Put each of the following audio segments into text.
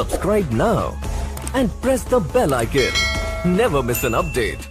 Subscribe now and press the bell icon. Never miss an update.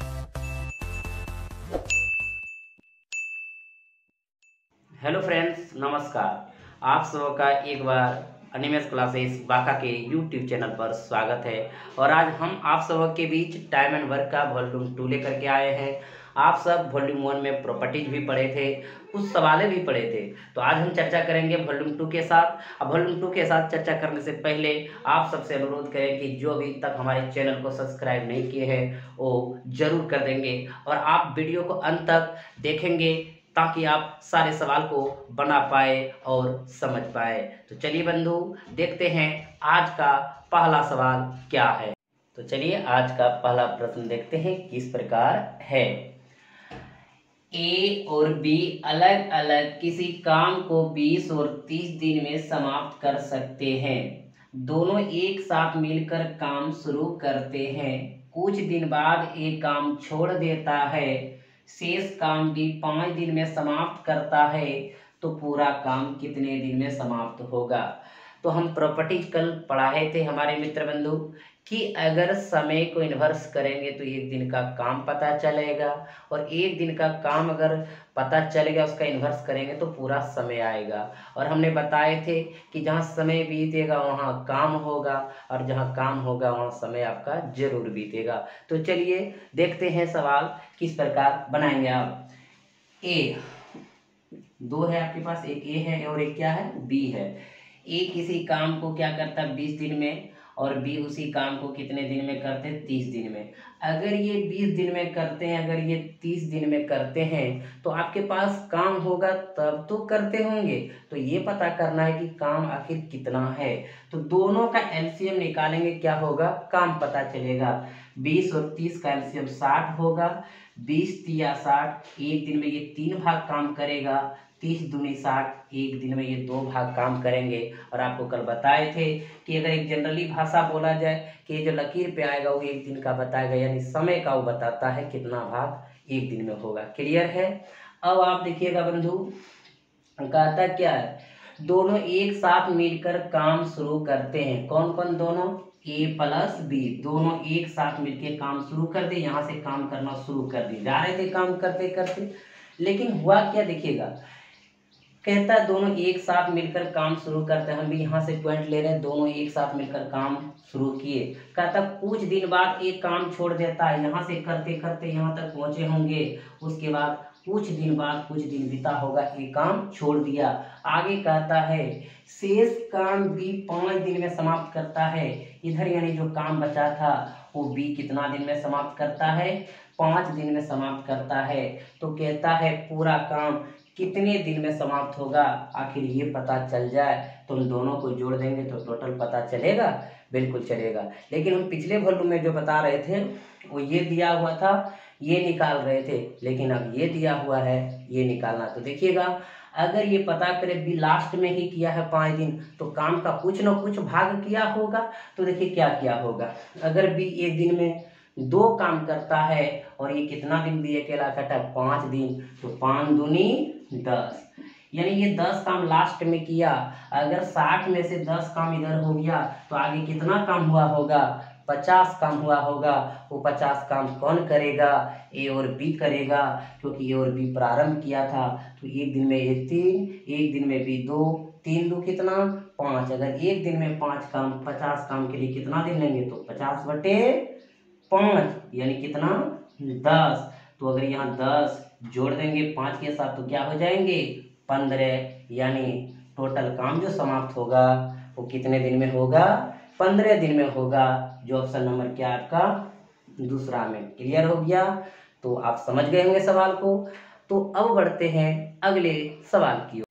Hello friends, नमस्कार। आप सबका एक बार animes classes बाका के यूट्यूब चैनल पर स्वागत है। और आज हम आप सबके बीच टाइम एंड वर्क का वॉल्यूम 2 लेकर के आए हैं। आप सब वॉल्यूम 1 में प्रॉपर्टीज भी पढ़े थे, कुछ सवालें भी पढ़े थे, तो आज हम चर्चा करेंगे वॉल्यूम 2 के साथ। अब वॉल्यूम 2 के साथ चर्चा करने से पहले आप सबसे अनुरोध करें कि जो अभी तक हमारे चैनल को सब्सक्राइब नहीं किए हैं वो जरूर कर देंगे और आप वीडियो को अंत तक देखेंगे ताकि आप सारे सवाल को बना पाए और समझ पाए। तो चलिए बंधु, देखते हैं आज का पहला सवाल क्या है। तो चलिए आज का पहला प्रश्न देखते हैं किस प्रकार है। ए और बी अलग अलग किसी काम को 20 और 30 दिन में समाप्त कर सकते हैं। दोनों एक साथ मिलकर काम शुरू करते हैं। कुछ दिन बाद एक काम छोड़ देता है, शेष काम भी 5 दिन में समाप्त करता है, तो पूरा काम कितने दिन में समाप्त होगा। तो हम प्रॉपर्टीज कल पढ़ाए थे हमारे मित्र बंधु कि अगर समय को इन्वर्स करेंगे तो एक दिन का काम पता चलेगा, और एक दिन का काम अगर पता चलेगा उसका इन्वर्स करेंगे तो पूरा समय आएगा। और हमने बताए थे कि जहाँ समय बीतेगा वहाँ काम होगा, और जहाँ काम होगा वहाँ समय आपका जरूर बीतेगा। तो चलिए देखते हैं सवाल किस प्रकार बनाएंगे आप। ए 2 है आपके पास, एक ए है और एक क्या है, बी है। ए किसी काम को क्या करता है 20 दिन में, और बी उसी काम को कितने दिन में करते हैं, 30 दिन में। अगर ये 20 दिन में करते हैं, अगर ये 30 दिन में करते हैं, तो आपके पास काम होगा तब तो करते होंगे। तो ये पता करना है कि काम आखिर कितना है। तो दोनों का एलसीएम निकालेंगे, क्या होगा, काम पता चलेगा। 20 और 30 का एलसीएम 60 होगा। 20 तिया 60, एक दिन में ये 3 भाग काम करेगा। 30 दूनी 60, एक दिन में ये 2 भाग काम करेंगे। और आपको कल बताए थे कि अगर एक जनरली भाषा बोला जाए कि ये जो लकीर पे आएगा वो एक दिन का बताएगा, यानी समय का वो बताता है कितना भाग एक दिन में होगा। क्लियर है। अब आप देखिएगा बंधु, कहता क्या है, दोनों एक साथ मिलकर काम शुरू करते हैं। कौन कौन दोनों, ए प्लस बी, दोनों एक साथ मिलकर काम शुरू कर दे। यहाँ से काम करना शुरू कर दिए, जा रहे थे काम करते करते, लेकिन हुआ क्या देखिएगा। कहता है दोनों एक साथ मिलकर काम शुरू करते हैं। हम भी यहाँ से पॉइंट ले रहे हैं, दोनों एक साथ मिलकर काम शुरू किए। कहता कुछ दिन बाद एक काम छोड़ देता है, यहाँ से करते करते यहाँ तक पहुँचे होंगे। उसके बाद कुछ दिन बाद, कुछ दिन बीता होगा, एक काम छोड़ दिया। आगे कहता है शेष काम भी 5 दिन में समाप्त करता है। इधर यानी जो काम बचा था वो बी कितना दिन में समाप्त करता है, 5 दिन में समाप्त करता है। तो कहता है पूरा काम कितने दिन में समाप्त होगा। आखिर ये पता चल जाए तो हम दोनों को जोड़ देंगे तो टोटल पता चलेगा, बिल्कुल चलेगा। लेकिन हम पिछले वॉल्यूम में जो बता रहे थे वो ये दिया हुआ था, ये निकाल रहे थे, लेकिन अब ये दिया हुआ है, ये निकालना। तो देखिएगा, अगर ये पता करें बी लास्ट में ही किया है 5 दिन, तो काम का कुछ ना कुछ भाग किया होगा। तो देखिए क्या किया होगा। अगर बी एक दिन में 2 काम करता है और ये कितना दिन बी अकेला करता है, 5 दिन, तो 5 दूनी 10, यानी ये 10 काम लास्ट में किया। अगर 60 में से 10 काम इधर हो गया तो आगे कितना काम हुआ होगा, 50 काम हुआ होगा। वो 50 काम कौन करेगा, ए और बी करेगा, क्योंकि ए और बी प्रारंभ किया था। तो एक दिन में ए 3, एक दिन में बी 2, 3 दो कितना 5। अगर एक दिन में 5 काम, 50 काम के लिए कितना दिन लेंगे, तो 50/5, यानी कितना 10। तो अगर यहाँ 10 जोड़ देंगे 5 के साथ तो क्या हो जाएंगे, 15, यानी टोटल काम जो समाप्त होगा वो कितने दिन में होगा, 15 दिन में होगा। जो ऑप्शन नंबर क्या है आपका, दूसरा में। क्लियर हो गया। तो आप समझ गए होंगे सवाल को। तो अब बढ़ते हैं अगले सवाल की ओर।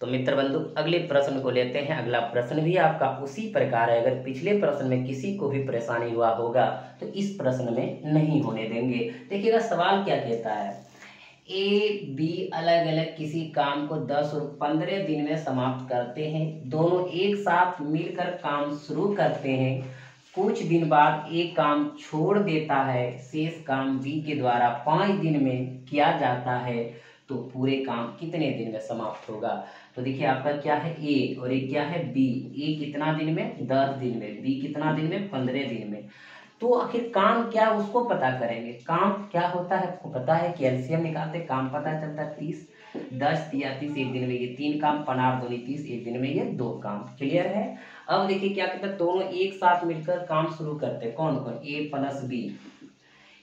तो मित्र बंधु, अगले प्रश्न को लेते हैं। अगला प्रश्न भी आपका उसी प्रकार है। अगर पिछले प्रश्न में किसी को भी परेशानी हुआ होगा तो इस प्रश्न में नहीं होने देंगे। देखिएगा सवाल क्या कहता है, ए बी अलग अलग किसी काम को 10 और 15 दिन में समाप्त करते हैं। दोनों एक साथ मिलकर काम शुरू करते हैं। कुछ दिन बाद एक काम छोड़ देता है, शेष काम बी के द्वारा 5 दिन में किया जाता है। तो पूरे काम कितने दिन में समाप्त होगा। तो देखिए आपका क्या है ए और ये क्या है बी। ए कितना दिन में 10 दिन में, बी कितना दिन में 15 दिन में। तो आखिर काम क्या उसको पता करेंगे। काम क्या होता है आपको पता है कि एलसीएम निकालते काम पता चलता है 30, 10 या 30 एक दिन में ये 3 काम, पनार दूनी 30 एक दिन में ये 2 काम। क्लियर है। अब देखिए क्या कहते हैं दोनों एक साथ मिलकर काम शुरू करते हैं। कौन कौन, ए प्लस बी,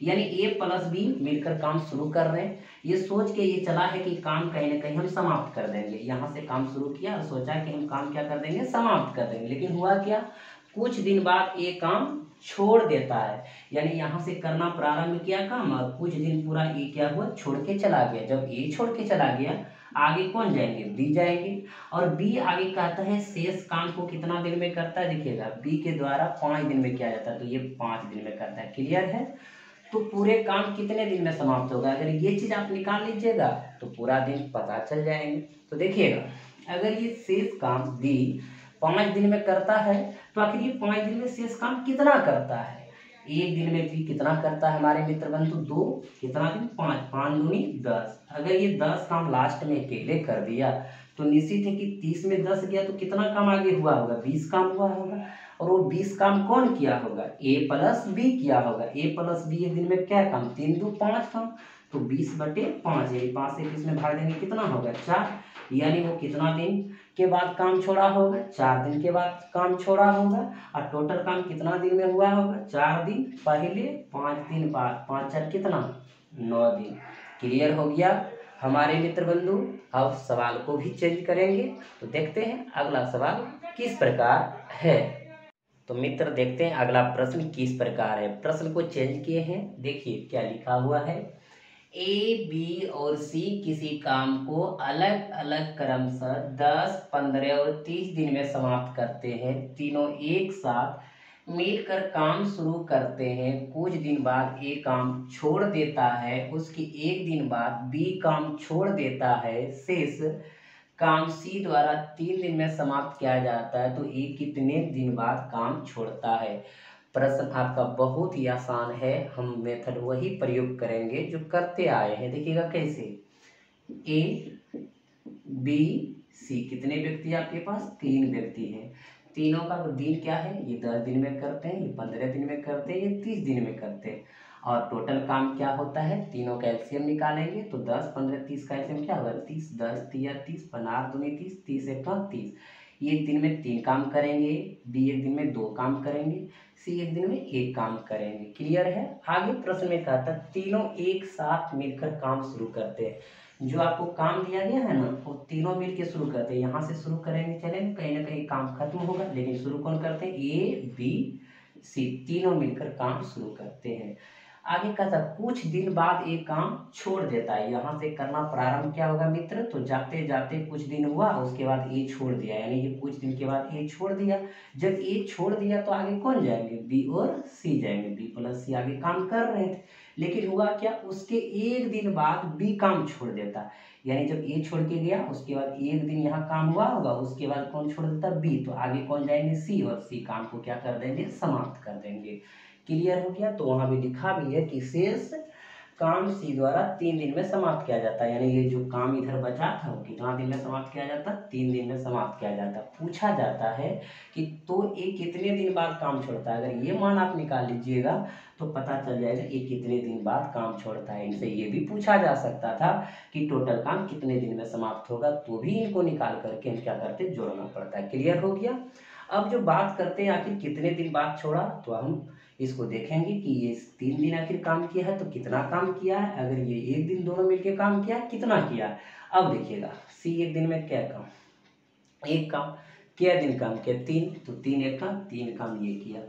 यानी ए प्लस बी मिलकर काम शुरू कर रहे हैं। ये सोच के ये चला है कि काम कहीं ना कहीं हम समाप्त कर देंगे। यहाँ से काम शुरू किया और सोचा कि हम काम क्या कर देंगे, समाप्त कर देंगे। लेकिन हुआ क्या, कुछ दिन बाद ये काम छोड़ देता है। यानी यहाँ से करना प्रारंभ किया काम और कुछ दिन पूरा ये क्या हुआ, छोड़ के चला गया। जब ये छोड़ के चला गया आगे कौन जाएंगे, बी जाएंगे। और बी आगे कहता है शेष काम को कितना दिन में करता है। देखिएगा बी के द्वारा 5 दिन में किया जाता है, तो ये 5 दिन में करता है। क्लियर है। तो पूरे काम कितने दिन में समाप्त होगा, अगर ये चीज आप निकाल लीजिएगा तो पूरा दिन पता चल जाएंगे। तो देखिएगा अगर ये शेष काम बी 5 दिन में करता है तो आखिर ये 5 दिन में शेष काम कितना करता है। एक दिन में बी कितना करता है हमारे मित्र बंधु, 2 कितना दिन, 5, 5 दूनी 10। अगर ये 10 काम लास्ट में अकेले कर दिया तो निश्चित है कि 30 में 10 गया तो कितना काम आगे हुआ होगा, 20 काम हुआ होगा। और वो 20 काम कौन किया होगा, ए प्लस बी किया होगा। ए प्लस बी एक दिन में क्या काम, 3 2 5 काम। तो 20/5 यानी 5 से 20 में भाग देंगे कितना होगा, 4। यानी वो कितना दिन के बाद काम छोड़ा होगा, 4 दिन के बाद काम छोड़ा होगा। और टोटल काम कितना दिन में हुआ होगा, 4 दिन पहले 5 दिन बाद, 5 4 कितना, 9 दिन। क्लियर हो गया हमारे मित्र बंधु। अब सवाल को भी चेंज करेंगे तो देखते हैं अगला सवाल किस प्रकार है। तो मित्र देखते हैं अगला प्रश्न किस प्रकार है। प्रश्न को चेंज किए हैं, देखिए क्या लिखा हुआ है। ए बी और सी किसी काम को अलग अलग क्रमशः 10, 15 और 30 दिन में समाप्त करते हैं। तीनों एक साथ मिलकर काम शुरू करते हैं। कुछ दिन बाद ए काम छोड़ देता है, उसके एक दिन बाद बी काम छोड़ देता है। शेष काम सी द्वारा 3 दिन में समाप्त किया जाता है। तो ए कितने दिन बाद काम छोड़ता है। प्रश्न आपका बहुत ही आसान है, हम मेथड वही प्रयोग करेंगे जो करते आए हैं। देखिएगा कैसे, ए बी सी कितने व्यक्ति आपके पास, 3 व्यक्ति हैं। तीनों का दिन क्या है, ये 10 दिन में करते हैं, ये 15 दिन में करते हैं, ये 30 दिन में करते हैं। और टोटल काम क्या होता है, तीनों का एलसीएम निकालेंगे तो 10 15 30 का एलसीएम क्या होगा, 30 10 3 30, 15 दूनी 30, 30 1 30। ये एक दिन में 3 काम करेंगे, बी एक दिन में 2 काम करेंगे, सी एक दिन में 1 काम करेंगे। क्लियर है। आगे प्रश्न में कहता है तीनों एक साथ मिलकर काम शुरू करते हैं। जो आपको काम दिया गया है ना वो तीनों मिलकर शुरू करते हैं। यहाँ से शुरू करेंगे, चलेंगे, कहीं ना कहीं काम खत्म होगा, लेकिन शुरू कौन करते हैं, ए बी सी तीनों मिलकर काम शुरू करते हैं। आगे कहता कुछ दिन बाद एक काम छोड़ देता है। यहाँ से करना प्रारंभ क्या होगा मित्र, तो जाते जाते कुछ दिन हुआ उसके बाद ए छोड़ दिया, यानी कि कुछ दिन के बाद ए छोड़ दिया। जब ए छोड़ दिया तो आगे कौन जाएंगे, बी और सी जाएंगे। बी प्लस सी आगे काम कर रहे थे, लेकिन हुआ क्या, उसके एक दिन बाद बी काम छोड़ देता। यानी जब ए छोड़ के गया उसके बाद एक दिन यहाँ काम हुआ होगा, उसके बाद कौन छोड़ देता, बी। तो आगे कौन जाएंगे, सी, और सी काम को क्या कर देंगे, समाप्त कर देंगे। क्लियर हो गया। तो वहां भी लिखा भी है कि शेष काम सी द्वारा 3 दिन में समाप्त किया जाता है। यानी ये जो काम इधर बचा था वो कितना दिन में समाप्त किया जाता, 3 दिन में समाप्त किया जाता। पूछा जाता है कि तो ये कितने दिन बाद काम छोड़ता है। अगर ये मान आप निकाल लीजिएगा तो पता चल जाएगा ये कितने दिन बाद काम छोड़ता है। इनसे ये भी पूछा जा सकता था कि टोटल काम कितने दिन में समाप्त होगा, तो भी इनको निकाल करके हम क्या करते, जोड़ना पड़ता है। क्लियर हो गया। अब जो बात करते हैं आखिर कितने दिन बाद छोड़ा, तो हम इसको देखेंगे कि ये 3 दिन आखिर काम किया है तो कितना काम किया है। अगर ये एक दिन दोनों मिलकर काम किया है कितना किया है। अब देखिएगा सी एक दिन में क्या काम, 1 काम, क्या दिन काम किया, 3, तो 3 1 काम, 3 काम ये किया।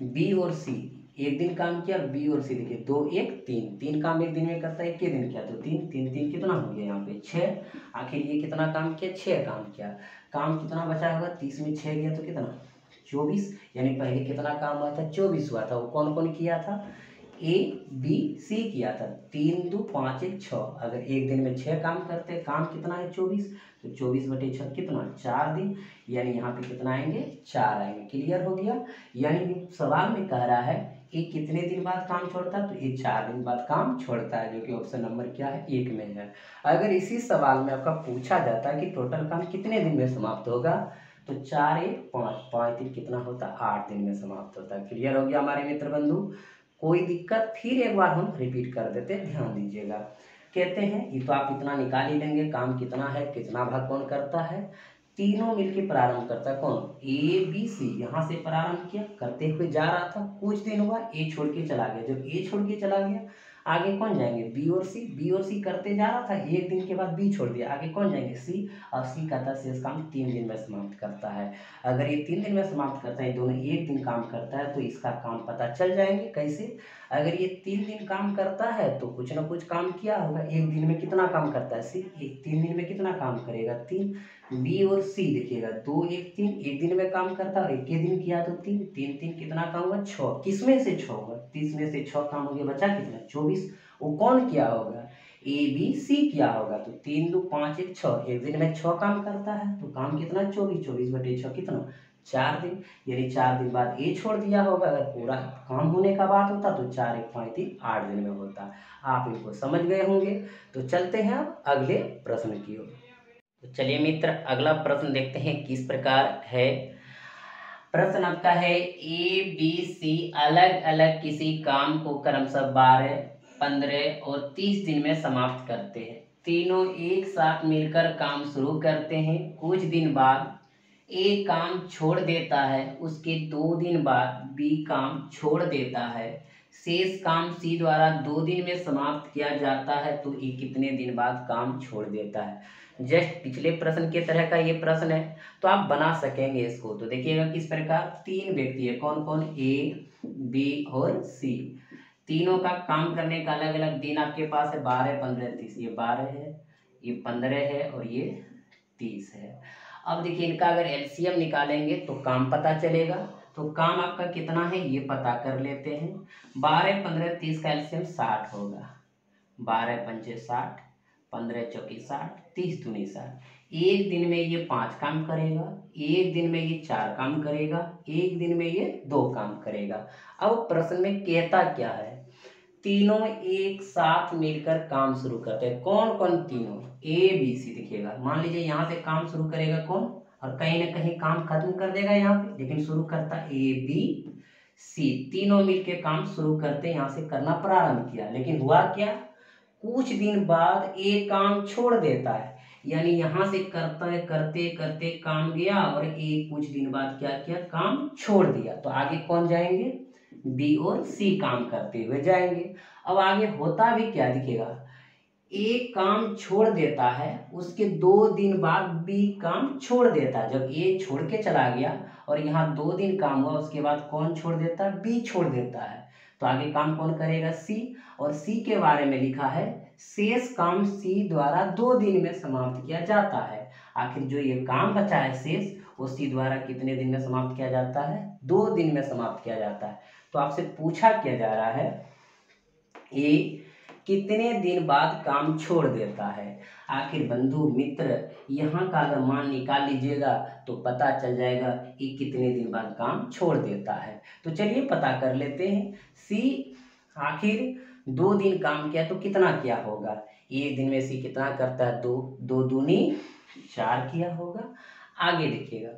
बी और सी एक दिन काम किया, बी और सी देखिए 2 1 3, 3 काम एक दिन में करता है, एक दिन किया तो 3 3 3 कितना हो गया यहाँ पे 6। आखिर ये कितना काम किया, 6 काम किया। काम कितना बचा होगा, 30 में 6 गया तो कितना 24। यानी पहले कितना काम हुआ था, 24 हुआ था। वो कौन कौन किया था, ए बी सी किया था। 3 2 5 1 6। अगर एक दिन में 6 काम करते हैं, काम कितना है 24, तो 24/6 कितना 4 दिन, यानी यहाँ पे कितना आएंगे 4 आएंगे। क्लियर हो गया। यानी सवाल में कह रहा है ये कितने दिन बाद काम छोड़ता है, तो ये 4 दिन बाद काम छोड़ता है, जो कि ऑप्शन नंबर क्या है 1 में है। अगर इसी सवाल में आपका पूछा जाता है कि टोटल काम कितने दिन में समाप्त होगा, तो 4 1 5 5 दिन कितना होता है 8 दिन में समाप्त होता है। क्लियर हो गया हमारे मित्र बंधु। कोई दिक्कत, फिर एक बार हम रिपीट कर देते हैं, ध्यान दीजिएगा। कहते हैं ये तो आप इतना निकाल ही लेंगे, काम कितना है, कितना भाग कौन करता है, तीनों मिलके प्रारंभ करता है कौन, ए बी सी। यहाँ से प्रारंभ किया, करते हुए जा रहा था, कुछ दिन हुआ ए छोड़ के चला गया। जब ए छोड़ के चला गया, आगे कौन जाएंगे बी और सी। बी और सी करते जा रहा था, एक दिन के बाद बी छोड़ दिया, आगे कौन जाएंगे सी। और सी का था शेष काम 3 दिन में समाप्त करता है। अगर ये 3 दिन में समाप्त करता है, दोनों एक दिन काम करता है, तो इसका काम पता चल जाएंगे कैसे। अगर ये 3 दिन काम करता है तो कुछ ना कुछ काम किया होगा। एक दिन में कितना काम करता है सी, 3 दिन में कितना काम करेगा 3। बी और सी देखिएगा 2 1 3, एक दिन में काम करता है, एक ही दिन किया तो 3 3 3 कितना काम हुआ 6। किसमें से 6 होगा, 30 में से 6 काम हो गया, बचा कितना 24। वो कौन किया होगा, ए बी सी किया होगा। तो 3 2 5 1 6, एक दिन में 6 काम करता है, तो काम कितना 24, 24/6 कितना 4 दिन, यानी 4 दिन बाद ए छोड़ दिया होगा। अगर पूरा काम होने का बात होता तो 4 1 5 3 8 दिन में होता। आप इनको समझ गए होंगे। तो चलते हैं अब अगले प्रश्न की ओर। तो चलिए मित्र, अगला प्रश्न देखते हैं किस प्रकार है। प्रश्न आपका है ए बी सी अलग अलग किसी काम को क्रमशः 12 15 और 30 दिन में समाप्त करते हैं। तीनों एक साथ मिलकर काम शुरू करते हैं। कुछ दिन बाद ए काम छोड़ देता है, उसके 2 दिन बाद बी काम छोड़ देता है। शेष काम सी द्वारा 2 दिन में समाप्त किया जाता है, तो ये कितने दिन बाद काम छोड़ देता है। जस्ट पिछले प्रश्न के तरह का ये प्रश्न है, तो आप बना सकेंगे इसको। तो देखिएगा किस प्रकार, 3 व्यक्ति है, कौन कौन, ए बी और सी। तीनों का काम करने का अलग अलग दिन आपके पास है, 12 15 30। ये 12 है, ये 15 है और ये 30 है। अब देखिए इनका अगर एलसीएम निकालेंगे तो काम पता चलेगा। तो काम आपका कितना है ये पता कर लेते हैं। 12 15 30 का एलसीएम 60 होगा। 12 पंचे 60, 15 चौकी 60, 30 दूनी 60। एक दिन में ये 5 काम करेगा, एक दिन में ये 4 काम करेगा, एक दिन में ये 2 काम करेगा। अब प्रश्न में कहता क्या है, तीनों एक साथ मिलकर काम शुरू करते हैं। कौन कौन तीनों, ए बी सी। देखिएगा मान लीजिए यहाँ से काम शुरू करेगा कौन, और कहीं ना कहीं काम खत्म कर देगा यहाँ पे, लेकिन शुरू करता ए बी सी। तीनों मिलकर काम शुरू करते, यहाँ से करना प्रारंभ किया, लेकिन हुआ क्या, कुछ दिन बाद ए काम छोड़ देता है। यानी यहाँ से करते करते काम गया और ए कुछ दिन बाद क्या किया, काम छोड़ दिया। तो आगे कौन जाएंगे, बी और सी काम करते हुए जाएंगे। अब आगे होता भी क्या दिखेगा, ए काम छोड़ देता है, उसके 2 दिन बाद बी काम छोड़ देता है। जब ए छोड़ के चला गया और यहाँ 2 दिन काम हुआ, उसके बाद कौन छोड़ देता है, बी छोड़ देता है। तो आगे काम कौन करेगा, सी। और सी के बारे में लिखा है शेष काम सी द्वारा 2 दिन में समाप्त किया जाता है। आखिर जो ये काम बचा है शेष, वो सी द्वारा कितने दिन में समाप्त किया जाता है, 2 दिन में समाप्त किया जाता है। तो आपसे पूछा क्या जा रहा है, ये कितने दिन बाद काम छोड़ देता है। आखिर बंधु मित्र यहाँ का अगर मान निकाल लीजिएगा तो पता चल जाएगा कि कितने दिन बाद काम छोड़ देता है। तो चलिए पता कर लेते हैं। सी आखिर 2 दिन काम किया तो कितना किया होगा, एक दिन में सी कितना करता है, 2 2 दूनी 4 किया होगा। आगे देखिएगा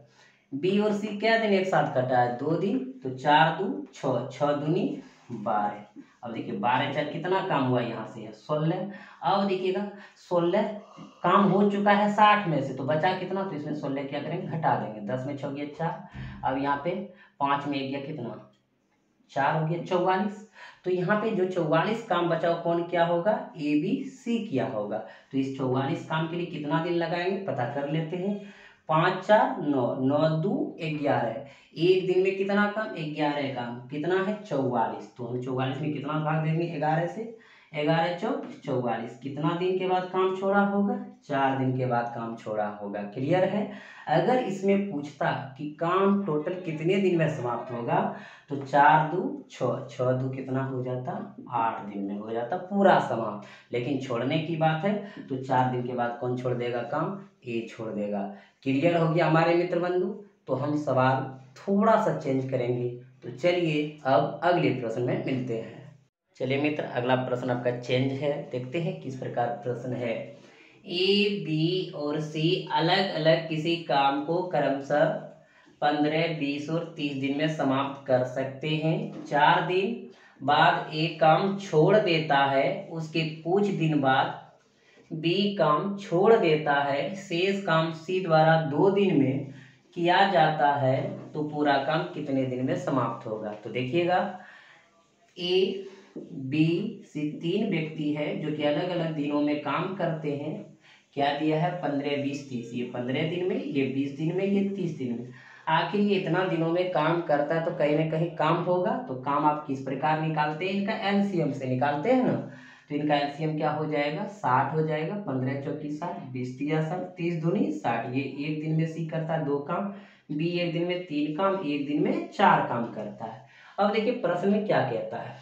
बी और सी क्या दिन एक साथ कटा है, 2 दिन, तो 4 2 6, 6 दूनी 12। अब देखिए 12 4 कितना काम हुआ, यहाँ से 16। अब देखिएगा 16 काम हो चुका है 60 में से, तो बचा कितना, तो इसमें 16 क्या करेंगे, घटा देंगे। 10 में 6 गया 4। अब यहाँ पे 5 में 1 गया कितना, 4 हो गया 44। तो यहाँ पे जो 44 काम बचा वो कौन क्या होगा, ए बी सी किया होगा। तो इस 44 काम के लिए कितना दिन लगाएंगे पता कर लेते हैं। 5 4 9, 9 2 11। एक दिन में कितना काम, 11 काम, कितना है 44। तो हम 44 में कितना भाग देंगे 11 से, 11 चौक 44, कितना दिन के बाद काम छोड़ा होगा? 4 दिन के बाद काम छोड़ा होगा। क्लियर है? अगर इसमें पूछता कि काम टोटल कितने दिन में समाप्त होगा, तो 4 दूँ 6, 6 दूँ कितना हो जाता? 8 दिन में हो जाता पूरा समाप्त। लेकिन छोड़ने की बात है तो 4 दिन के बाद कौन छोड़ देगा काम? ए छोड़ देगा। क्लियर हो गया हमारे मित्र बंधु? तो हम सवाल थोड़ा सा चेंज करेंगे। तो चलिए अब अगले प्रश्न में मिलते हैं। चलिए मित्र, अगला प्रश्न आपका चेंज है, देखते हैं किस प्रकार प्रश्न है। ए, बी और सी अलग अलग किसी काम को क्रमशः 15, 20 और 30 दिन में समाप्त कर सकते हैं। 4 दिन बाद ए काम छोड़ देता है, उसके कुछ दिन बाद बी काम छोड़ देता है, शेष काम सी द्वारा 2 दिन में किया जाता है, तो पूरा काम कितने दिन में समाप्त होगा? तो देखिएगा, ए, बी, सी 3 व्यक्ति है जो कि अलग अलग दिनों में काम करते हैं। क्या दिया है? 15, 20, 30। ये 15 दिन में, ये 20 दिन में, ये 30 दिन में। आखिर ये इतना दिनों में काम करता है तो कहीं ना कहीं काम होगा। तो काम आप किस प्रकार निकालते हैं? इनका एलसीएम से निकालते हैं ना। तो इनका एलसीएम क्या हो जाएगा? 60 हो जाएगा। 15 चौकी 60, 20 तिया 60, 30 दूनी 60। ये एक दिन में सी करता है 2 काम, बी एक दिन में 3 काम, एक दिन में 4 काम करता है। अब देखिए प्रश्न में क्या कहता है,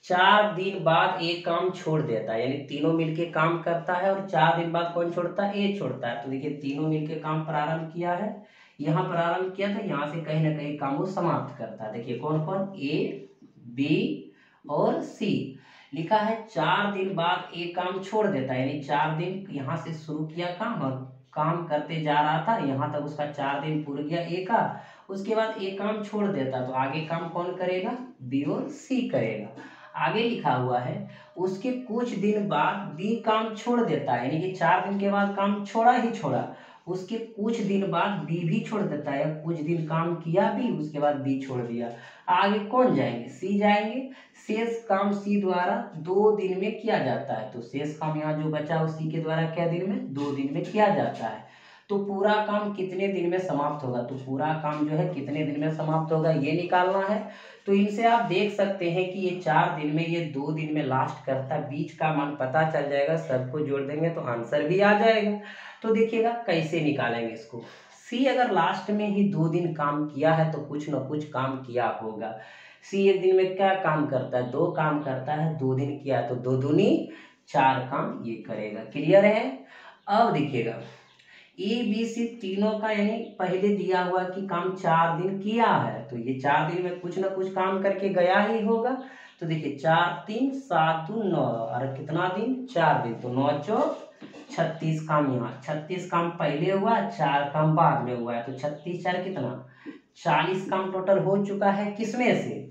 4 दिन बाद एक काम छोड़ देता है, यानी तीनों मिलके काम करता है और 4 दिन बाद कौन छोड़ता है? ए छोड़ता है। तो देखिए तीनों मिलके काम प्रारंभ किया है, यहाँ प्रारंभ किया था, यहाँ से कहीं ना कहीं काम वो समाप्त करता है। देखिए कौन कौन? ए, बी और सी। लिखा है 4 दिन बाद एक काम छोड़ देता है, यानी 4 दिन यहाँ से शुरू किया काम और काम करते जा रहा था, यहाँ तक उसका 4 दिन पूरा गया ए का। उसके बाद एक काम छोड़ देता, तो आगे काम कौन करेगा? बी और सी करेगा। आगे लिखा हुआ है उसके कुछ दिन बाद बी काम छोड़ देता है, यानी कि 4 दिन के बाद काम छोड़ा ही छोड़ा। उसके कुछ दिन बाद बी भी छोड़ देता है, कुछ दिन काम किया बी, उसके बाद बी छोड़ दिया। आगे कौन जाएंगे? सी जाएंगे। शेष काम सी द्वारा 2 दिन में किया जाता है, तो शेष काम यहाँ जो बचा उसी के द्वारा क्या दिन में? 2 दिन में किया जाता है। तो पूरा काम कितने दिन में समाप्त होगा? तो पूरा काम जो है कितने दिन में समाप्त होगा ये निकालना है। तो इनसे आप देख सकते हैं कि ये 4 दिन में, ये 2 दिन में लास्ट करता है, बीच का मान पता चल जाएगा, सबको जोड़ देंगे तो आंसर भी आ जाएगा। तो देखिएगा कैसे निकालेंगे इसको। सी अगर लास्ट में ही 2 दिन काम किया है तो कुछ न कुछ काम किया होगा। सी एक दिन में क्या काम करता है? 2 काम करता है, 2 दिन किया तो 2 दूनी 4 काम ये करेगा। क्लियर है? अब देखिएगा ए, बी, सी तीनों का, यानी पहले दिया हुआ कि काम 4 दिन किया है, तो ये 4 दिन में कुछ ना कुछ काम करके गया ही होगा। तो देखिए 4 3 7 2 9, और कितना दिन? 4 दिन, तो 9 चौक 36 काम। यहाँ 36 काम पहले हुआ, 4 काम बाद में हुआ है, तो 36 4 कितना? 40 काम टोटल हो चुका है। किसमें से?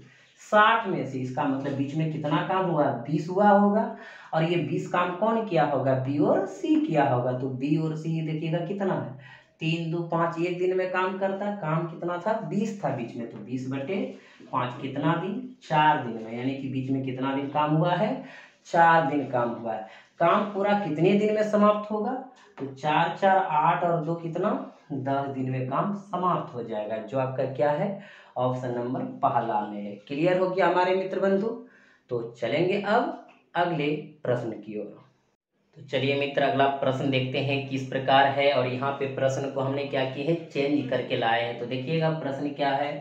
60 में से। इसका मतलब बीच में कितना काम हुआ? 20 हुआ होगा। और ये 20 काम कौन किया होगा? बी और सी किया होगा। तो बी और सी देखिएगा कितना है? 3 2 5, एक दिन में काम करता है। काम कितना था? 20 था बीच में, तो 20/5 कितना दिन? 4 दिन में, यानी कि बीच में कितना दिन काम हुआ है? 4 दिन काम हुआ है। काम पूरा कितने दिन में समाप्त होगा? तो 4 4 8 और 2 कितना? 10 दिन में काम समाप्त हो जाएगा, जो आपका क्या है? ऑप्शन नंबर पहला में है। क्लियर हो गया हमारे मित्र बंधु? तो चलेंगे अब अगले प्रश्न की ओर। तो चलिए मित्र, अगला प्रश्न देखते हैं किस प्रकार है। और यहाँ पे प्रश्न को हमने क्या किया है? चेंज करके लाए हैं। तो देखिएगा प्रश्न क्या है।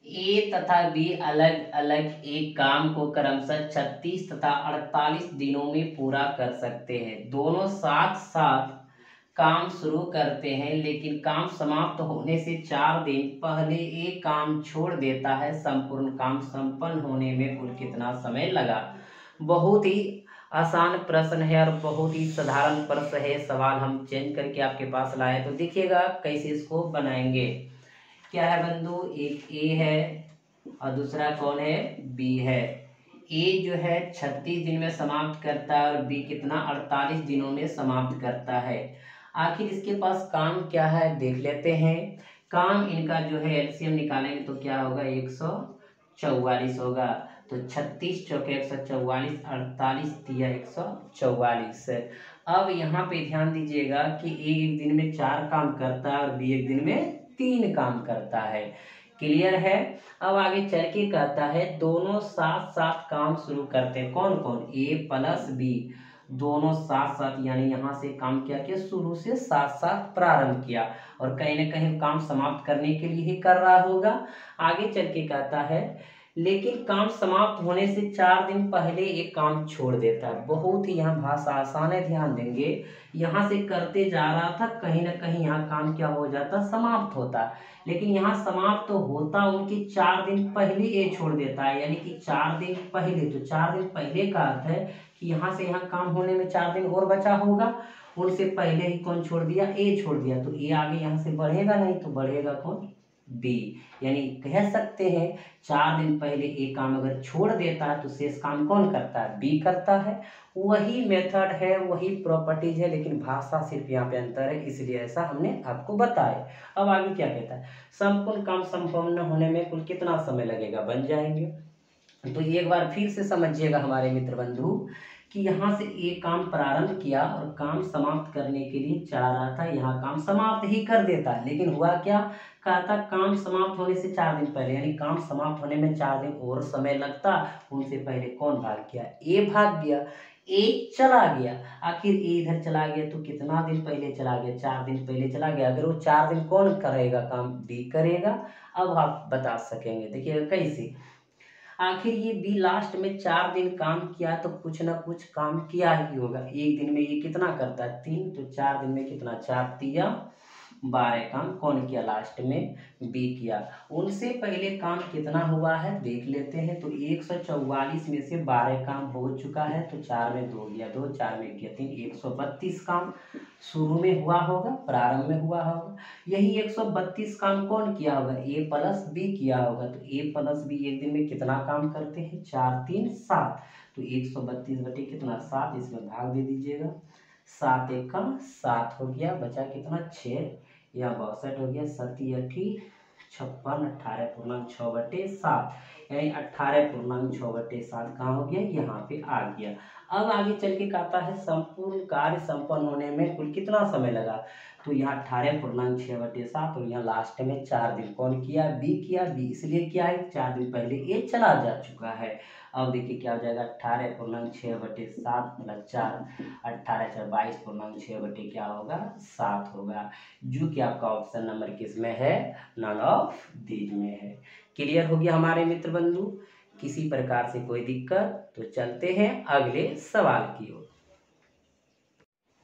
ए तथा बी अलग अलग एक काम को क्रमशः 36 तथा 48 दिनों में पूरा कर सकते हैं। दोनों साथ साथ काम शुरू करते हैं, लेकिन काम समाप्त होने से 4 दिन पहले एक काम छोड़ देता है। संपूर्ण काम संपन्न होने में कुल कितना समय लगा? बहुत ही आसान प्रश्न है और बहुत ही साधारण प्रश्न है। सवाल हम चेंज करके आपके पास लाए, तो देखिएगा कैसे इसको बनाएंगे। क्या है बंधु? एक ए है और दूसरा कौन है? बी है। ए जो है 36 दिन में समाप्त करता है और बी कितना? 48 दिनों में समाप्त करता है। आखिर इसके पास काम क्या है देख लेते हैं। काम इनका जो है एलसीएम निकालेंगे तो क्या होगा? 144 होगा। तो 36 चौके 144, 48 तिया 144। अब यहाँ पे ध्यान दीजिएगा कि ए एक दिन में 4 काम करता है और बी एक दिन में 3 काम करता है। क्लियर है। अब आगे चल के कहता है दोनों साथ साथ काम शुरू करते हैं। कौन कौन? ए प्लस बी, दोनों साथ साथ, यानी यहाँ से काम क्या किया, शुरू से साथ साथ प्रारंभ किया और कहीं ना कहीं काम समाप्त करने के लिए ही कर रहा होगा। आगे चल के कहता है लेकिन काम समाप्त होने से 4 दिन पहले एक काम छोड़ देता है। बहुत ही यहाँ भाषा आसान है, ध्यान देंगे। यहाँ से करते जा रहा था, कहीं ना कहीं यहाँ काम क्या हो जाता, समाप्त होता, लेकिन यहाँ समाप्त तो होता उनकी 4 दिन पहले ये छोड़ देता है, यानी कि 4 दिन पहले। तो 4 दिन पहले का अर्थ है कि यहाँ से यहाँ काम होने में 4 दिन और बचा होगा, उनसे पहले ही कौन छोड़ दिया, ए छोड़ दिया। तो ए आगे यहाँ से बढ़ेगा नहीं, तो बढ़ेगा कौन, बी। यानी कह सकते हैं 4 दिन पहले एक काम अगर छोड़ देता है तो शेष काम कौन करता है, बी करता है। वही मेथड है, वही प्रॉपर्टीज है, लेकिन भाषा सिर्फ यहाँ पे अंतर है, इसलिए ऐसा हमने आपको बताया। अब आगे क्या कहता है, संपूर्ण काम संपन्न होने में कुल कितना समय लगेगा, बन जाएंगे। तो एक बार फिर से समझिएगा हमारे मित्र बंधु कि यहाँ से एक काम प्रारंभ किया और काम समाप्त करने के लिए चला रहा था, यहाँ काम समाप्त ही कर देता, लेकिन हुआ क्या, कहा था काम समाप्त होने से 4 दिन पहले, यानी काम समाप्त होने में 4 दिन और समय लगता, उनसे पहले कौन भाग गया, ए भाग गया, ए चला गया। आखिर ए इधर चला गया तो कितना दिन पहले चला गया, 4 दिन पहले चला गया। अगर वो 4 दिन कौन करेगा काम, बी करेगा। अब आप बता सकेंगे, देखिएगा कैसे। आखिर ये बी लास्ट में 4 दिन काम किया तो कुछ ना कुछ काम किया ही होगा। एक दिन में ये कितना करता है, 3, तो 4 दिन में कितना, 4 तिया 12 काम कौन किया, लास्ट में बी किया। उनसे पहले काम कितना हुआ है देख लेते हैं। तो 144 में से 12 काम हो चुका है, तो 4 में 2 गया 2, 4 में गया 3, 132 काम शुरू में हुआ होगा, प्रारंभ में हुआ होगा। यही 132 काम कौन किया होगा, ए प्लस बी किया होगा। तो ए प्लस बी एक दिन में कितना काम करते हैं, 4 3 7, तो 132 बटे कितना 7, इसमें भाग दे दीजिएगा। 7 1 का 7 हो गया, बचा कितना 6, या 62 हो गया, 7 8 56, 18.6/7, यानी 18.6/7 कहाँ हो गया, यहाँ पे आ गया। अब आगे चल के कहता है संपूर्ण कार्य संपन्न होने में कुल कितना समय लगा। तो यहाँ 18.6/7 और यहाँ लास्ट में 4 दिन कौन किया, बी किया। बी इसलिए किया है 4 दिन पहले ये चला जा चुका है। अब देखिए क्या हो जाएगा, 18.6/7 मतलब 4, 18 4 22 बटे क्या होगा, 7 होगा, जो कि आपका ऑप्शन नंबर किस में है, नन ऑफ दीज में है। क्लियर हो गया हमारे मित्र बंधु। किसी प्रकार से कोई दिक्कत, तो चलते हैं अगले सवाल की ओर।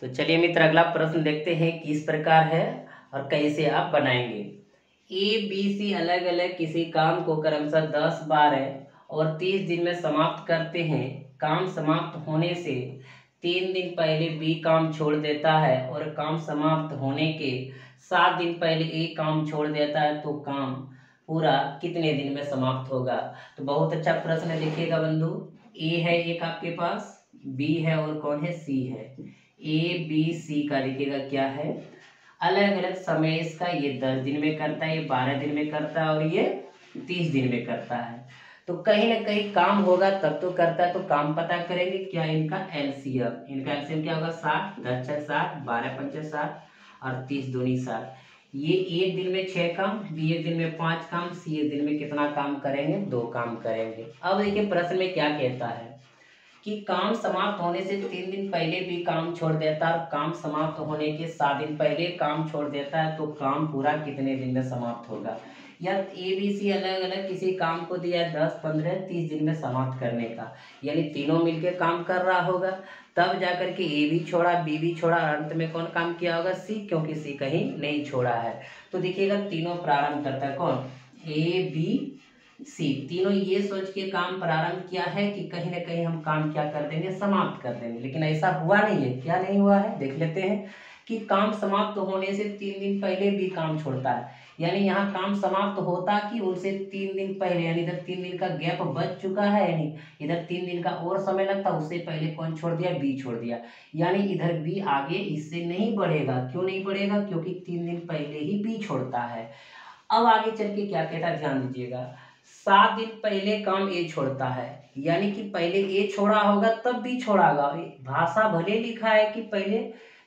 तो चलिए मित्र अगला प्रश्न देखते हैं किस प्रकार है और कैसे आप बनाएंगे। ए बी सी अलग अलग किसी काम को क्रमशः 10 12 और 30 दिन में समाप्त करते हैं। काम समाप्त होने से 3 दिन पहले बी काम छोड़ देता है और काम समाप्त होने के 7 दिन पहले ए काम छोड़ देता है, तो काम पूरा कितने दिन में समाप्त होगा। तो बहुत अच्छा प्रश्न है, देखिएगा बंधु। ए है एक आपके पास, बी है और कौन है, सी है। ए बी सी का देखिएगा क्या है, अलग अलग समय इसका, ये 10 दिन में करता है, ये 12 दिन में करता है और ये 30 दिन में करता है। तो कहीं ना कहीं काम होगा तब तो करता है, तो काम पता करेंगे क्या, इनका एलसीएम। इनका एलसीएम क्या होगा, 60, 10 6 60, 12 5 60 और 30 दूनी 60। ये एक दिन में 6 काम, बी एक दिन में 5 काम, सी एक दिन में कितना काम करेंगे, 2 काम करेंगे। अब देखिए प्रश्न में क्या कहता है कि काम समाप्त होने से 3 दिन पहले भी काम छोड़ देता है और काम समाप्त होने के 7 दिन पहले काम छोड़ देता है, तो काम पूरा कितने दिन में समाप्त होगा। या ए बी सी अलग अलग किसी काम को दिया 10 15 30 दिन में समाप्त करने का, यानी तीनों मिलकर काम कर रहा होगा, तब जाकर के ए भी छोड़ा बी भी छोड़ा, अंत में कौन काम किया होगा, सी, क्योंकि सी कहीं नहीं छोड़ा है। तो देखिएगा तीनों प्रारंभ करता है कौन, ए बी सी, तीनों ये सोच के काम प्रारंभ किया है कि कहीं ना कहीं हम काम क्या कर देंगे, समाप्त कर देंगे, लेकिन ऐसा हुआ नहीं है। क्या नहीं हुआ है, देख लेते हैं कि काम समाप्त होने से 3 दिन पहले भी काम छोड़ता है, यानी यहाँ काम समाप्त होता कि उनसे 3 दिन पहले, यानी इधर 3 दिन का गैप बच चुका है, यानी इधर 3 दिन का और समय लगता, उससे पहले कौन छोड़ दिया, बी छोड़ दिया, यानी इधर बी आगे इससे नहीं बढ़ेगा। क्यों नहीं बढ़ेगा, क्योंकि 3 दिन पहले ही बी छोड़ता है। अब आगे चल के क्या कहता है, ध्यान दीजिएगा। 7 दिन पहले काम ए छोड़ता है, यानी कि पहले ए छोड़ा होगा तब भी छोड़ागा। भाषा भले लिखा है कि पहले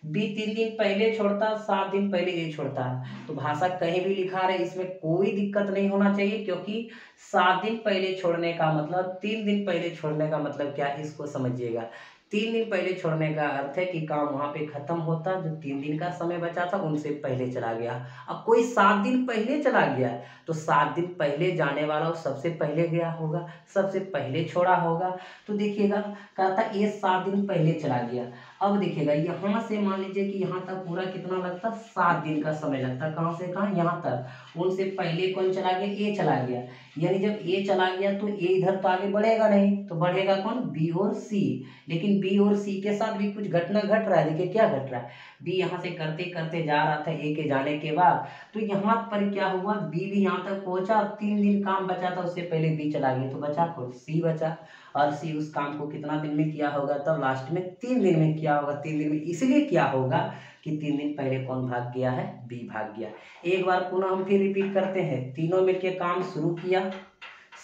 बी 3 दिन पहले छोड़ता, 7 दिन पहले ए छोड़ता। तो भाषा कहीं भी लिखा रहे, इसमें कोई दिक्कत नहीं होना चाहिए, क्योंकि 7 दिन पहले छोड़ने का मतलब 3 दिन पहले छोड़ने का मतलब क्या, इसको समझिएगा। 3 दिन पहले छोड़ने का अर्थ है कि काम वहां पे खत्म होता, जो 3 दिन का समय बचा था उनसे पहले चला गया। अब कोई 7 दिन पहले चला गया, तो 7 दिन पहले जाने वाला वो सबसे पहले गया होगा, सबसे पहले छोड़ा होगा। तो देखिएगा, कहता ये 7 दिन पहले चला गया। अब देखिएगा, यहाँ से मान लीजिए कि यहाँ तक पूरा कितना लगता, 7 दिन का समय लगता। कहाँ से कहाँ, यहाँ तक। उनसे पहले कौन चला गया, ए चला गया। यानी जब ए चला गया तो ए इधर तो आगे बढ़ेगा नहीं, तो बढ़ेगा कौन, बी और सी। लेकिन बी और सी के साथ भी कुछ घटना घट रहा है। देखिए क्या घट रहा है, बी यहाँ से करते करते जा रहा था ए के जाने के बाद, तो यहाँ पर क्या हुआ, बी भी यहाँ तक पहुंचा, 3 दिन काम बचा था, उससे पहले बी चला गया, तो बचा कौन, सी बचा। और सी उस काम को कितना दिन में किया होगा, तब लास्ट में 3 दिन में किया होगा। 3 दिन में इसलिए किया होगा कि 3 दिन पहले कौन भाग गया है, बी भाग गया। एक बार पुनः हम फिर रिपीट करते हैं, तीनों मिलके काम शुरू किया।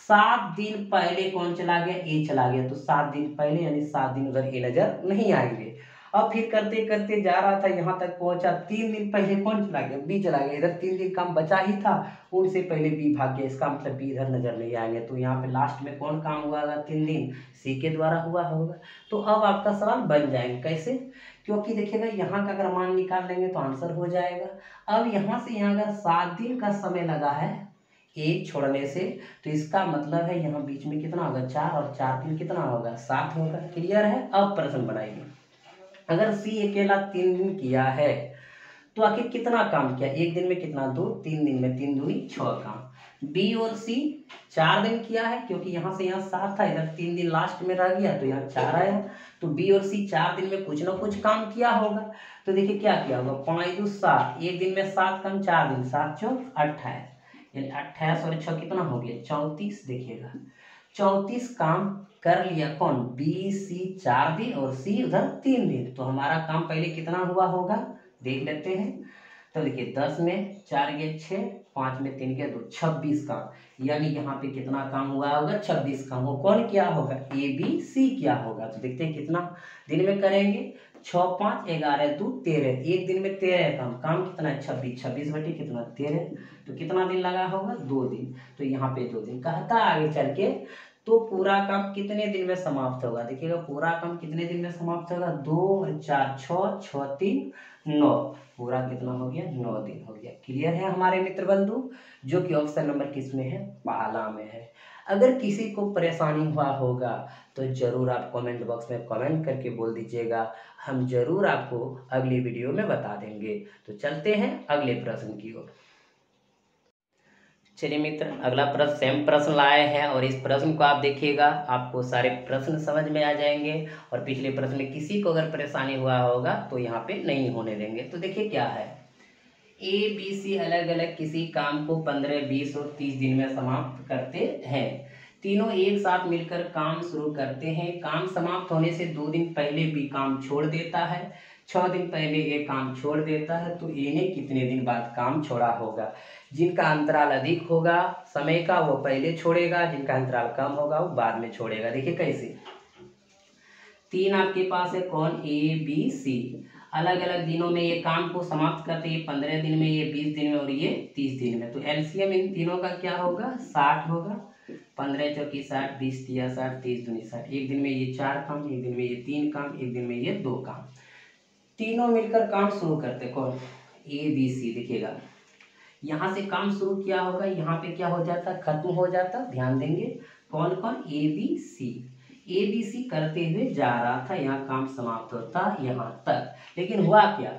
7 दिन पहले कौन चला गया, ए चला गया, तो 7 दिन पहले यानी 7 दिन उधर ए नजर नहीं आएंगे। अब फिर करते करते जा रहा था, यहाँ तक पहुंचा, 3 दिन पहले कौन चला गया, बी चला गया। इधर 3 दिन काम बचा ही था, उनसे पहले बी भाग गया, इसका मतलब बी इधर नजर नहीं आएंगे। तो यहाँ पे लास्ट में कौन काम हुआ होगा, 3 दिन सी के द्वारा हुआ होगा। तो अब आपका सवाल बन जाएंगे कैसे, क्योंकि देखिएगा यहाँ का अगर मान निकाल लेंगे तो आंसर हो जाएगा। अब यहाँ से यहाँ अगर 7 दिन का समय लगा है एक छोड़ने से, तो इसका मतलब है यहाँ बीच में कितना होगा, 4, और 4 3 कितना होगा, 7 होगा। क्लियर है। अब प्रश्न बनाइए, अगर सी अकेला 3 दिन किया है तो आखिर कितना काम किया, एक दिन में कितना, 2, 3 दिन में 3 दूनी 6 काम। बी और सी 4 दिन किया है, क्योंकि यहाँ से यहाँ 7 था, इधर 3 दिन लास्ट में रह गया तो यहाँ 4 आया। तो बी और सी 4 दिन में कुछ ना कुछ काम किया होगा। तो देखिए क्या किया होगा, 5 2 7, एक दिन में 7 काम, 4 दिन, 7 4 28, यानी 28 और 6 कितना हो गया, 34। देखिएगा 34 काम कर लिया कौन, बी सी 4 दिन और सी उधर 3 दिन। तो हमारा काम पहले कितना हुआ होगा, देख लेते हैं। तो देखिए 10 में 4 गए 6, 5 में 3 गए 2, 26 काम। यानी यहाँ पे कितना काम हुआ होगा, 26 काम। वो कौन किया होगा, ए बी सी किया होगा। तो देखते हैं कितना दिन में करेंगे, 6 5 11 2 13, एक दिन में 13 काम। काम कितना है, 26, 26 बटे कितना 13, तो कितना दिन लगा होगा, 2 दिन। तो यहाँ पे 2 दिन कहता आगे चल के, तो पूरा काम कितने दिन में समाप्त होगा। देखिएगा पूरा काम कितने दिन में समाप्त होगा, 2 और 4 6, 6 3 9, पूरा कितना हो गया, 9 दिन हो गया। क्लियर है हमारे मित्र बंधु, जो कि ऑप्शन नंबर किस में है, पहला में है। अगर किसी को परेशानी हुआ होगा तो जरूर आप कमेंट बॉक्स में कमेंट करके बोल दीजिएगा, हम जरूर आपको अगली वीडियो में बता देंगे। तो चलते हैं अगले प्रश्न की ओर। चलिए मित्र, अगला प्रश्न सेम प्रश्न लाए हैं, और इस प्रश्न को आप देखिएगा, आपको सारे प्रश्न समझ में आ जाएंगे। और पिछले प्रश्न में किसी को अगर परेशानी हुआ होगा तो यहाँ पे नहीं होने देंगे। तो देखिए क्या है, ए बी सी अलग अलग किसी काम को 15 20 और 30 दिन में समाप्त करते हैं। तीनों एक साथ मिलकर काम शुरू करते हैं। काम समाप्त होने से 2 दिन पहले बी काम छोड़ देता है, 6 दिन पहले ए काम छोड़ देता है। तो ए ने कितने दिन बाद काम छोड़ा होगा। जिनका अंतराल अधिक होगा समय का वो पहले छोड़ेगा, जिनका अंतराल कम होगा वो बाद में छोड़ेगा। देखिए कैसे, 3 आपके पास है कौन, ए बी सी, अलग अलग दिनों में ये काम को समाप्त करते हैं, 15 दिन में, ये 20 दिन में और ये 30 दिन में। तो एलसीएम इन तीनों का क्या होगा, 60 होगा। 15 चौकी 60, 20 तिया 60, 30 दूनी 60। एक दिन में ये 4 काम, एक दिन में ये 3 काम, एक दिन में ये 2 काम। तीनों मिलकर काम शुरू करते कौन, ए बी सी। देखिएगा यहाँ से काम शुरू किया होगा, यहाँ पे क्या हो जाता, खत्म हो जाता। ध्यान देंगे कौन कौन, A B C. A B C करते हुए जा रहा था, यहाँ काम समाप्त होता यहाँ तक। लेकिन हुआ क्या,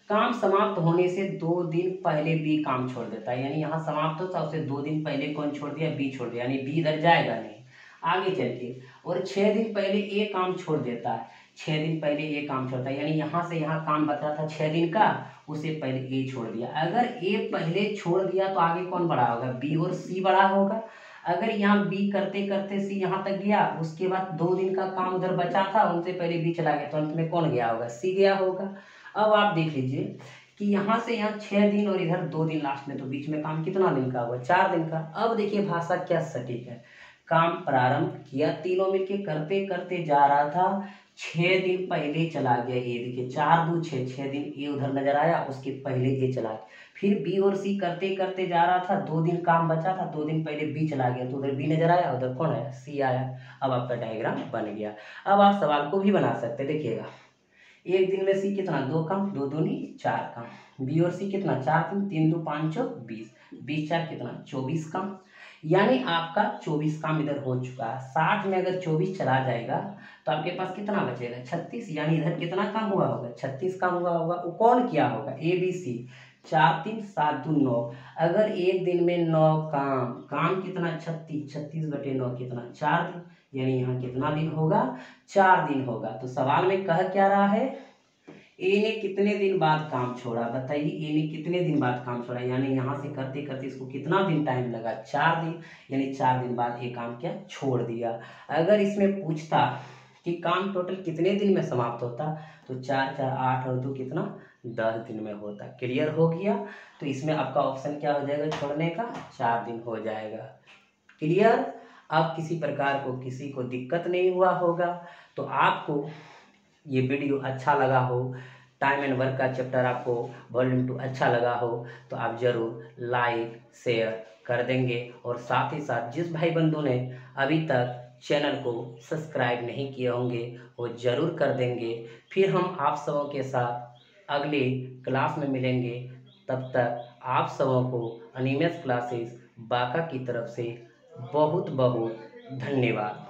काम समाप्त होने से 2 दिन पहले बी काम छोड़ देता है। यानी यहाँ समाप्त होता, उससे 2 दिन पहले कौन छोड़ दिया, बी छोड़ दिया। यानी बी इधर जाएगा नहीं आगे चल के। और 6 दिन पहले ए काम छोड़ देता है, 6 दिन पहले ए काम छोड़ता है। यानी यहाँ से यहाँ काम बचा था 6 दिन का, उसे पहले ए छोड़ दिया। अगर ए पहले छोड़ दिया तो आगे कौन बड़ा होगा, बी और सी बड़ा होगा। अगर यहाँ बी करते करते सी यहाँ तक गया, उसके बाद 2 दिन का काम उधर बचा था, उनसे पहले बी चला गया, तो अंत में कौन गया होगा, सी गया होगा। अब आप देख लीजिए कि यहाँ से यहाँ 6 दिन और इधर 2 दिन लास्ट में, तो बीच में काम कितना दिन का हुआ, 4 दिन का। अब देखिए भाषा क्या सटीक है, काम प्रारंभ किया। तीनों मिलके करते करते जा रहा था। 6 दिन पहले चला गया। ये देखिए 4 दूनी 6, 6 दिन ये उधर नजर आया, उसके पहले ये चला गया। फिर बी और सी करते करते जा रहा था। 2 दिन काम बचा था, 2 दिन पहले बी चला गया, तो उधर बी नजर आया, उधर कौन आया, सी आया। अब आपका डायग्राम बन गया। अब आप सवाल को भी बना सकते, देखिएगा। एक दिन में सी कितना, 2 काम, 2 दूनी 4 काम। बी और सी कितना, 4 दिन, 3 दू 5 चौ 20, 20 4 कितना, 24 काम। यानी आपका 24 काम इधर हो चुका है। 60 में अगर 24 चला जाएगा तो आपके पास कितना बचेगा, 36। यानी इधर कितना काम हुआ होगा, 36 काम हुआ होगा। वो कौन किया होगा, ए बी सी। 4 3 7 2 9। अगर एक दिन में 9 काम, काम कितना, 36, 36/9 कितना, 4 दिन। यानी यहाँ कितना दिन होगा, 4 दिन होगा। तो सवाल में कह क्या रहा है, ए ने कितने दिन बाद काम छोड़ा, बताइए। ए ने कितने दिन बाद काम छोड़ा, यानी यहाँ से करते करते इसको कितना दिन टाइम लगा, 4 दिन। यानी 4 दिन बाद ये काम क्या, छोड़ दिया। अगर इसमें पूछता कि काम टोटल कितने दिन में समाप्त होता, तो 4 4 8 और 2 कितना, 10 दिन में होता। क्लियर हो गया। तो इसमें आपका ऑप्शन क्या हो जाएगा, छोड़ने का, 4 दिन हो जाएगा। क्लियर। अब किसी प्रकार को किसी को दिक्कत नहीं हुआ होगा। तो आपको ये वीडियो अच्छा लगा हो, टाइम एंड वर्क का चैप्टर आपको वॉल्यूम 2 अच्छा लगा हो, तो आप ज़रूर लाइक शेयर कर देंगे। और साथ ही साथ जिस भाई बंधु ने अभी तक चैनल को सब्सक्राइब नहीं किए होंगे वो ज़रूर कर देंगे। फिर हम आप सबों के साथ अगले क्लास में मिलेंगे। तब तक आप सबों को अनिमेष क्लासेस बांका की तरफ से बहुत बहुत धन्यवाद।